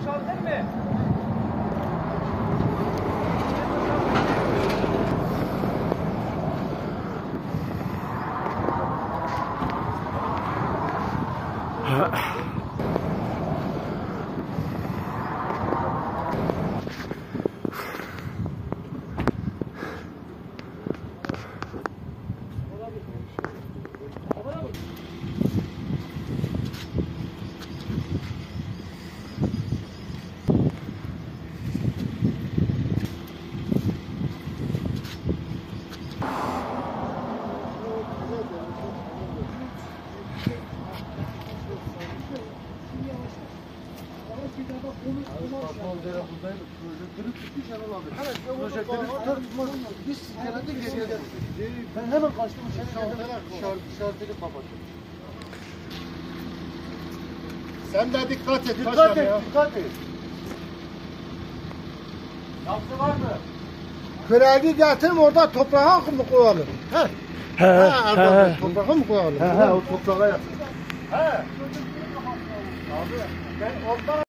boşaltır mı? Ben hemen kaçtım dışarıdaki kapattım. Sen de dikkat et. Dikkat et, dikkat et. Yaptı var mı? Küreği getirin orada toprağa mı koyalım? He. He. Toprağa mı koyalım? He, o toprağa yatır. He. Abi ben ortadan